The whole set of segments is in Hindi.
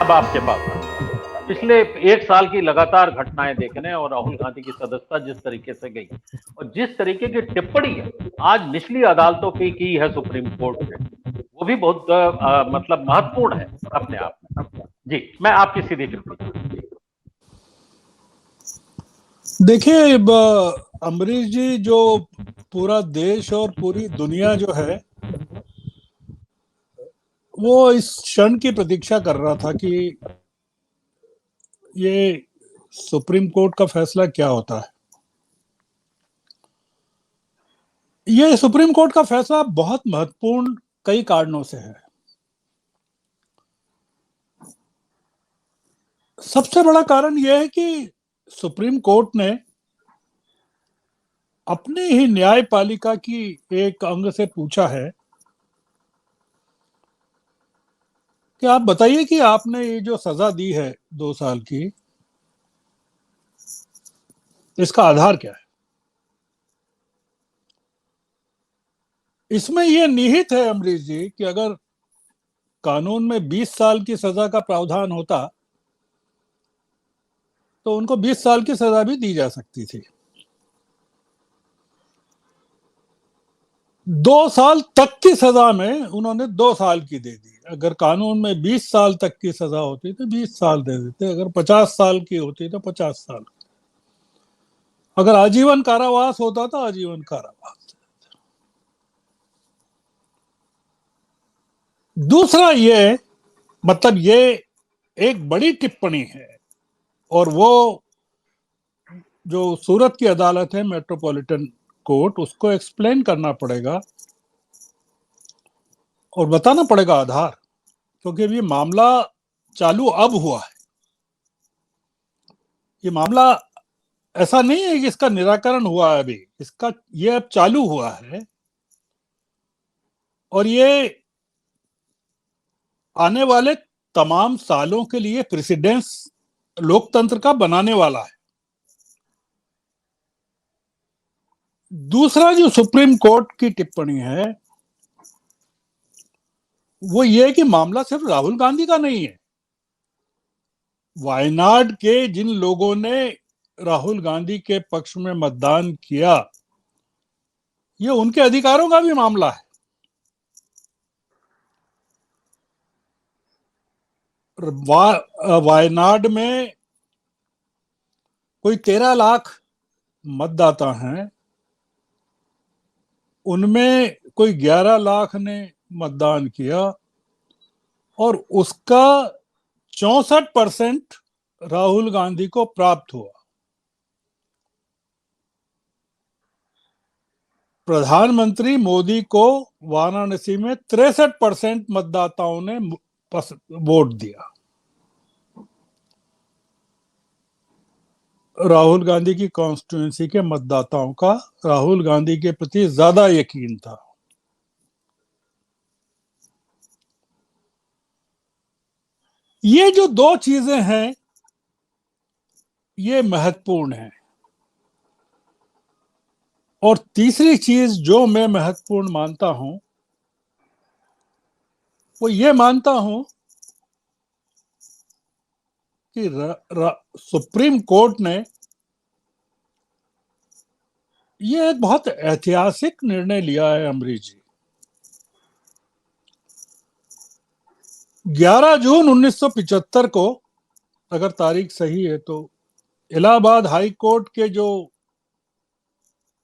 अब आपके पास पिछले 1 साल की लगातार घटनाएं देखने और राहुल गांधी की सदस्यता जिस तरीके से गई और जिस तरीके की टिप्पणी आज निचली अदालतों की है सुप्रीम कोर्ट ने, वो भी बहुत मतलब महत्वपूर्ण है अपने आप में। जी, मैं आपकी सीधी टिप्पणी। देखिए अमरीश जी, जो पूरा देश और पूरी दुनिया जो है वो इस क्षण की प्रतीक्षा कर रहा था कि ये सुप्रीम कोर्ट का फैसला क्या होता है। ये सुप्रीम कोर्ट का फैसला बहुत महत्वपूर्ण कई कारणों से है। सबसे बड़ा कारण यह है कि सुप्रीम कोर्ट ने अपनी ही न्यायपालिका की एक अंग से पूछा है कि आप बताइए कि आपने ये जो सजा दी है 2 साल की, इसका आधार क्या है। इसमें यह निहित है अमरीश जी कि अगर कानून में 20 साल की सजा का प्रावधान होता तो उनको 20 साल की सजा भी दी जा सकती थी। 2 साल तक की सजा में उन्होंने 2 साल की दे दी। अगर कानून में 20 साल तक की सजा होती तो 20 साल दे देते, अगर 50 साल की होती तो 50 साल, अगर आजीवन कारावास होता तो आजीवन कारावास। दूसरा ये मतलब ये एक बड़ी टिप्पणी है और वो जो सूरत की अदालत है मेट्रोपॉलिटन कोर्ट, उसको एक्सप्लेन करना पड़ेगा और बताना पड़ेगा आधार, क्योंकि ये मामला चालू अब हुआ है। ये मामला ऐसा नहीं है कि इसका निराकरण हुआ है, अभी इसका ये अब चालू हुआ है और ये आने वाले तमाम सालों के लिए प्रेसिडेंस लोकतंत्र का बनाने वाला है। दूसरा जो सुप्रीम कोर्ट की टिप्पणी है वो ये कि मामला सिर्फ राहुल गांधी का नहीं है। वायनाड के जिन लोगों ने राहुल गांधी के पक्ष में मतदान किया, ये उनके अधिकारों का भी मामला है। वायनाड में कोई 13 लाख मतदाता हैं, उनमें कोई 11 लाख ने मतदान किया और उसका 64% राहुल गांधी को प्राप्त हुआ। प्रधानमंत्री मोदी को वाराणसी में 63% मतदाताओं ने वोट दिया। राहुल गांधी की कॉन्स्टिट्यूएंसी के मतदाताओं का राहुल गांधी के प्रति ज्यादा यकीन था। ये जो दो चीजें हैं ये महत्वपूर्ण है। और तीसरी चीज जो मैं महत्वपूर्ण मानता हूं वो ये मानता हूं कि सुप्रीम कोर्ट ने ये एक बहुत ऐतिहासिक निर्णय लिया है अमरीश जी। 11 जून 1975 को, अगर तारीख सही है तो, इलाहाबाद हाई कोर्ट के जो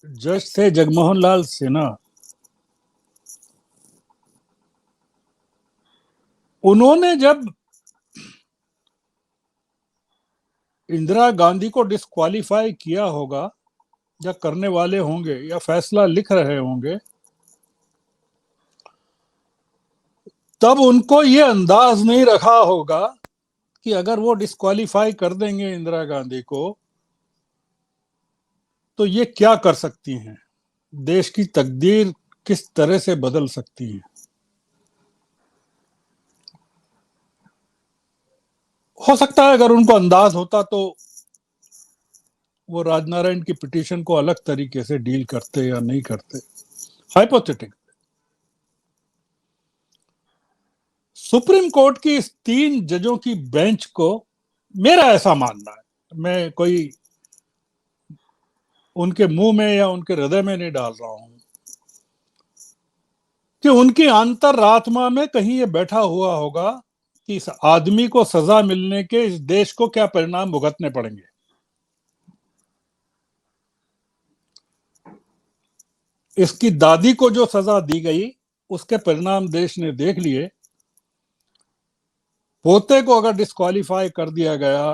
जज थे जगमोहन लाल सिन्हा, उन्होंने जब इंदिरा गांधी को डिस्क्वालीफाई किया होगा या करने वाले होंगे या फैसला लिख रहे होंगे, तब उनको ये अंदाज नहीं रखा होगा कि अगर वो डिस्क्वालीफाई कर देंगे इंदिरा गांधी को तो ये क्या कर सकती हैं, देश की तकदीर किस तरह से बदल सकती है। हो सकता है अगर उनको अंदाज होता तो वो राजनारायण की पिटीशन को अलग तरीके से डील करते या नहीं करते। हाइपोथेटिक। सुप्रीम कोर्ट की इस 3 जजों की बेंच को, मेरा ऐसा मानना है, मैं कोई उनके मुंह में या उनके हृदय में नहीं डाल रहा हूं, कि उनकी अंतरात्मा में कहीं ये बैठा हुआ होगा कि इस आदमी को सजा मिलने के इस देश को क्या परिणाम भुगतने पड़ेंगे। इसकी दादी को जो सजा दी गई उसके परिणाम देश ने देख लिए। पोते को अगर डिस्क्वालीफाई कर दिया गया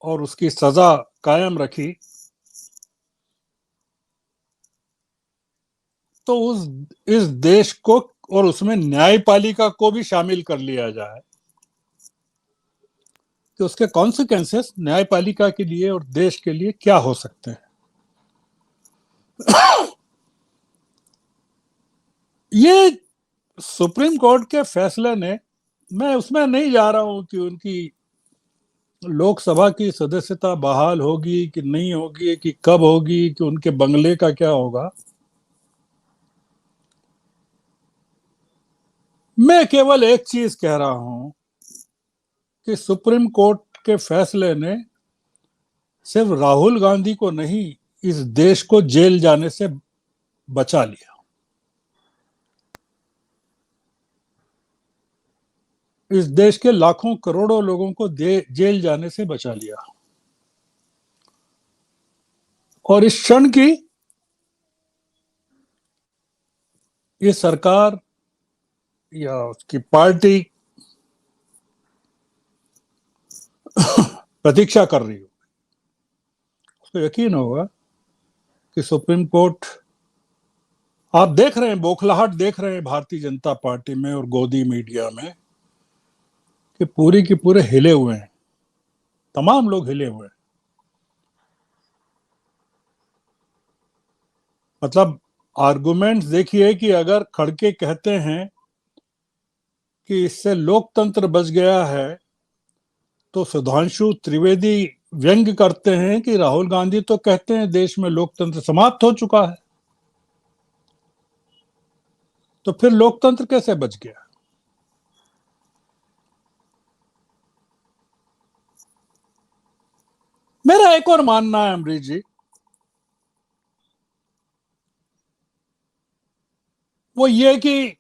और उसकी सजा कायम रखी, तो उस इस देश को और उसमें न्यायपालिका को भी शामिल कर लिया जाए कि उसके कॉन्सिक्वेंसेस न्यायपालिका के लिए और देश के लिए क्या हो सकते हैं। ये सुप्रीम कोर्ट के फैसले ने, मैं उसमें नहीं जा रहा हूं कि उनकी लोकसभा की सदस्यता बहाल होगी कि नहीं होगी, कि कब होगी, कि उनके बंगले का क्या होगा। मैं केवल एक चीज कह रहा हूं कि सुप्रीम कोर्ट के फैसले ने सिर्फ राहुल गांधी को नहीं, इस देश को जेल जाने से बचा लिया। इस देश के लाखों करोड़ों लोगों को जेल जाने से बचा लिया। और इस क्षण की ये सरकार या उसकी पार्टी प्रतीक्षा कर रही हो, उसको यकीन होगा कि सुप्रीम कोर्ट, आप देख रहे हैं बौखलाहट देख रहे हैं भारतीय जनता पार्टी में और गोदी मीडिया में कि पूरी की पूरे हिले हुए हैं, तमाम लोग हिले हुए हैं। मतलब आर्गुमेंट्स देखिए कि अगर खड़के कहते हैं कि इससे लोकतंत्र बच गया है, तो सुधांशु त्रिवेदी व्यंग्य करते हैं कि राहुल गांधी तो कहते हैं देश में लोकतंत्र समाप्त हो चुका है, तो फिर लोकतंत्र कैसे बच गया। मेरा एक और मानना है अमरीश जी, वो ये कि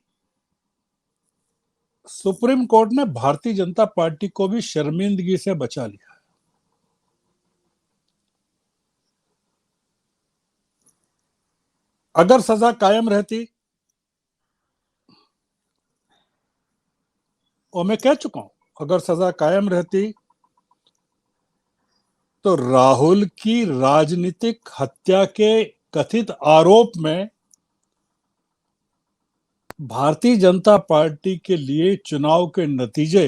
सुप्रीम कोर्ट ने भारतीय जनता पार्टी को भी शर्मिंदगी से बचा लिया। अगर सजा कायम रहती, और मैं कह चुका हूं, अगर सजा कायम रहती तो राहुल की राजनीतिक हत्या के कथित आरोप में भारतीय जनता पार्टी के लिए चुनाव के नतीजे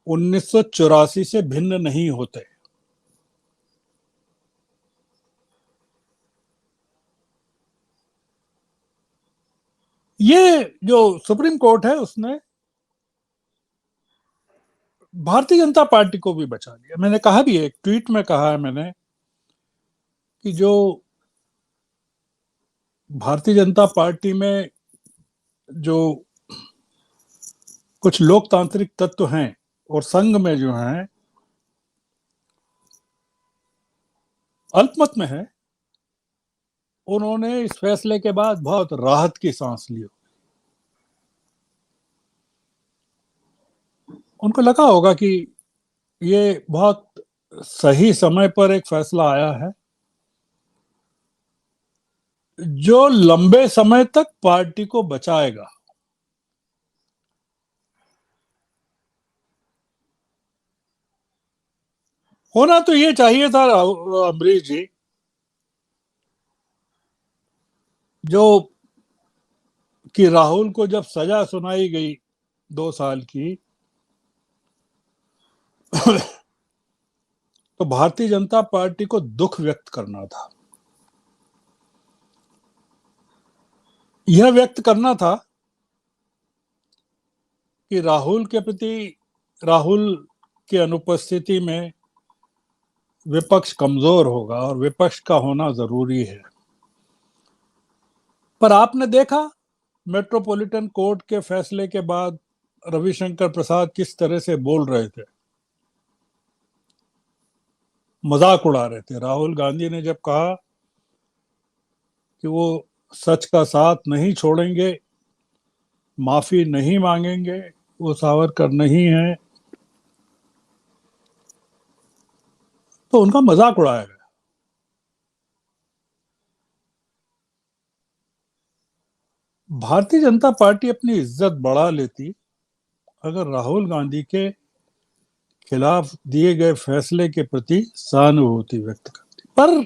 1984 से भिन्न नहीं होते। ये जो सुप्रीम कोर्ट है उसने भारतीय जनता पार्टी को भी बचा लिया। मैंने कहा भी, एक ट्वीट में कहा है मैंने कि जो भारतीय जनता पार्टी में जो कुछ लोकतांत्रिक तत्व हैं और संघ में जो हैं अल्पमत में है, उन्होंने इस फैसले के बाद बहुत राहत की सांस ली। उनको लगा होगा कि ये बहुत सही समय पर एक फैसला आया है जो लंबे समय तक पार्टी को बचाएगा। होना तो ये चाहिए था अमरीश जी, जो कि राहुल को जब सजा सुनाई गई 2 साल की तो भारतीय जनता पार्टी को दुख व्यक्त करना था। यह व्यक्त करना था कि राहुल के प्रति, राहुल की अनुपस्थिति में विपक्ष कमजोर होगा और विपक्ष का होना जरूरी है। पर आपने देखा मेट्रोपॉलिटन कोर्ट के फैसले के बाद रविशंकर प्रसाद किस तरह से बोल रहे थे, मजाक उड़ा रहे थे। राहुल गांधी ने जब कहा कि वो सच का साथ नहीं छोड़ेंगे, माफी नहीं मांगेंगे, वो सावरकर नहीं है, तो उनका मजाक उड़ाया गया। भारतीय जनता पार्टी अपनी इज्जत बढ़ा लेती अगर राहुल गांधी के खिलाफ दिए गए फैसले के प्रति सहानुभूति व्यक्त करती। पर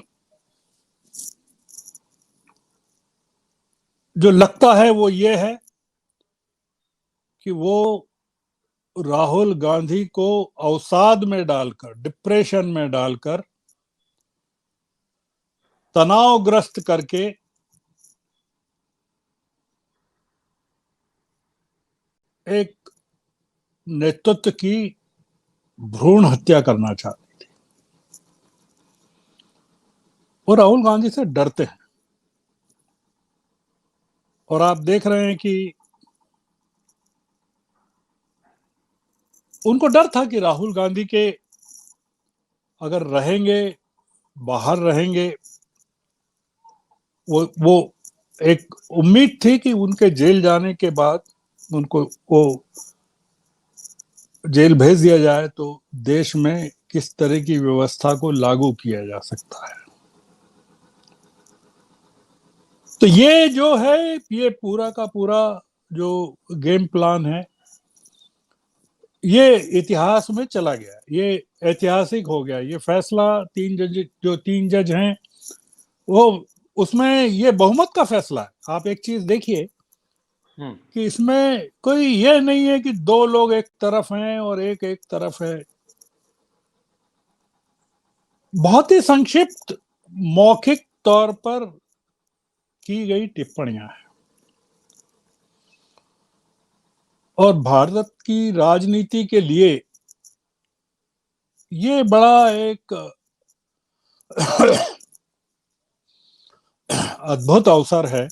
जो लगता है वो ये है कि वो राहुल गांधी को अवसाद में डालकर, डिप्रेशन में डालकर, तनावग्रस्त करके एक नेतृत्व की भ्रूण हत्या करना चाहती थी। वो राहुल गांधी से डरते हैं और आप देख रहे हैं कि उनको डर था कि राहुल गांधी के अगर रहेंगे, बाहर रहेंगे, वो एक उम्मीद थी कि उनके जेल जाने के बाद उनको वो जेल भेज दिया जाए तो देश में किस तरह की व्यवस्था को लागू किया जा सकता है। तो ये जो है, ये पूरा का पूरा जो गेम प्लान है, ये इतिहास में चला गया, ये ऐतिहासिक हो गया। ये फैसला तीन जज हैं वो, उसमें ये बहुमत का फैसला है। आप एक चीज देखिए कि इसमें कोई ये नहीं है कि दो लोग एक तरफ हैं और एक एक तरफ है। बहुत ही संक्षिप्त मौखिक तौर पर की गई टिप्पणियां हैं और भारत की राजनीति के लिए ये बड़ा एक अद्भुत अवसर है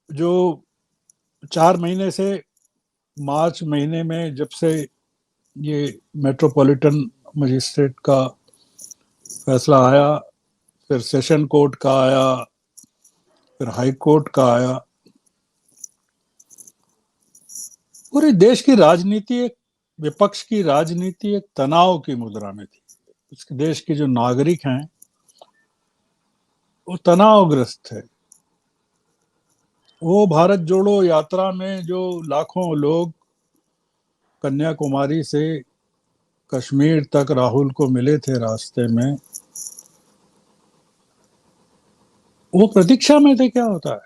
जो 4 महीने से, मार्च महीने में जब से ये मेट्रोपॉलिटन मजिस्ट्रेट का फैसला आया, फिर सेशन कोर्ट का आया, फिर हाई कोर्ट का आया, पूरे देश की राजनीति, एक विपक्ष की राजनीति एक तनाव की मुद्रा में थी। इस देश के जो नागरिक हैं वो तनावग्रस्त है। वो भारत जोड़ो यात्रा में जो लाखों लोग कन्याकुमारी से कश्मीर तक राहुल को मिले थे रास्ते में, वो प्रतीक्षा में थे क्या होता है।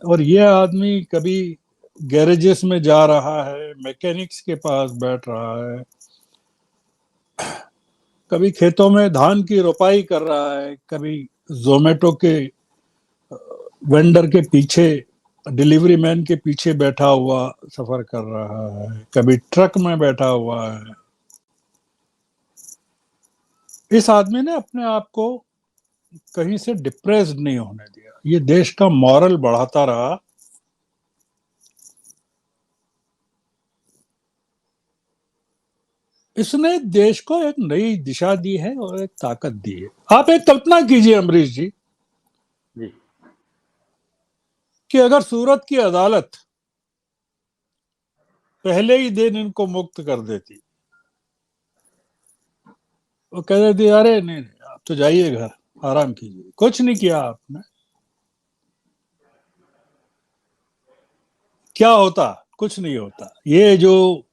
और ये आदमी कभी गैरेजेस में जा रहा है, मैकेनिक्स के पास बैठ रहा है, कभी खेतों में धान की रोपाई कर रहा है, कभी जोमेटो के वेंडर के पीछे, डिलीवरी मैन के पीछे बैठा हुआ सफर कर रहा है, कभी ट्रक में बैठा हुआ है। इस आदमी ने अपने आप को कहीं से डिप्रेस्ड नहीं होने दिया। ये देश का मॉरल बढ़ाता रहा। इसने देश को एक नई दिशा दी है और एक ताकत दी है। आप एक कल्पना कीजिए अमरीश जी कि अगर सूरत की अदालत पहले ही दिन इनको मुक्त कर देती, वो कह देती अरे नहीं आप तो जाइए घर, आराम कीजिए, कुछ नहीं किया आपने, क्या होता? कुछ नहीं होता। ये जो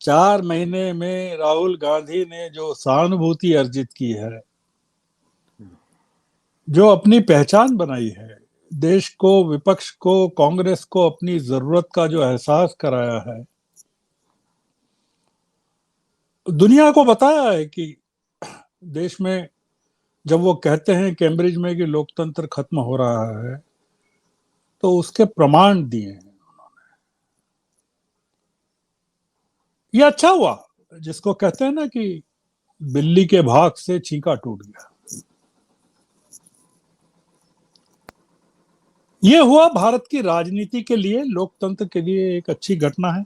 4 महीने में राहुल गांधी ने जो सहानुभूति अर्जित की है, जो अपनी पहचान बनाई है, देश को, विपक्ष को, कांग्रेस को अपनी जरूरत का जो एहसास कराया है, दुनिया को बताया है कि देश में जब वो कहते हैं कैम्ब्रिज में कि लोकतंत्र खत्म हो रहा है, तो उसके प्रमाण दिए हैं उन्होंने। ये अच्छा हुआ, जिसको कहते हैं ना कि बिल्ली के भाग से छींका टूट गया। ये हुआ भारत की राजनीति के लिए, लोकतंत्र के लिए एक अच्छी घटना है।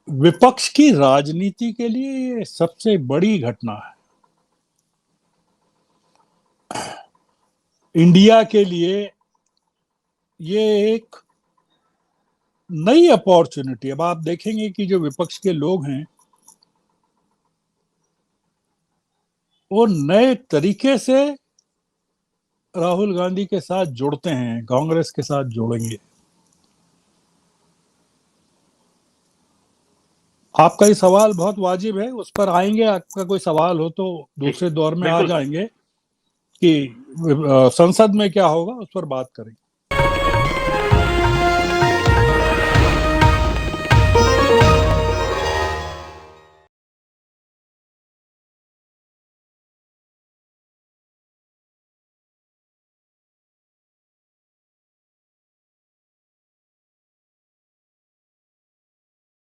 विपक्ष की राजनीति के लिए ये सबसे बड़ी घटना है। इंडिया के लिए ये एक नई अपॉर्चुनिटी। अब आप देखेंगे कि जो विपक्ष के लोग हैं वो नए तरीके से राहुल गांधी के साथ जुड़ते हैं, कांग्रेस के साथ जुड़ेंगे। आपका ये सवाल बहुत वाजिब है, उस पर आएंगे। आपका कोई सवाल हो तो दूसरे दौर में आ बिल्कुल। जाएंगे कि संसद में क्या होगा, उस पर बात करेंगे।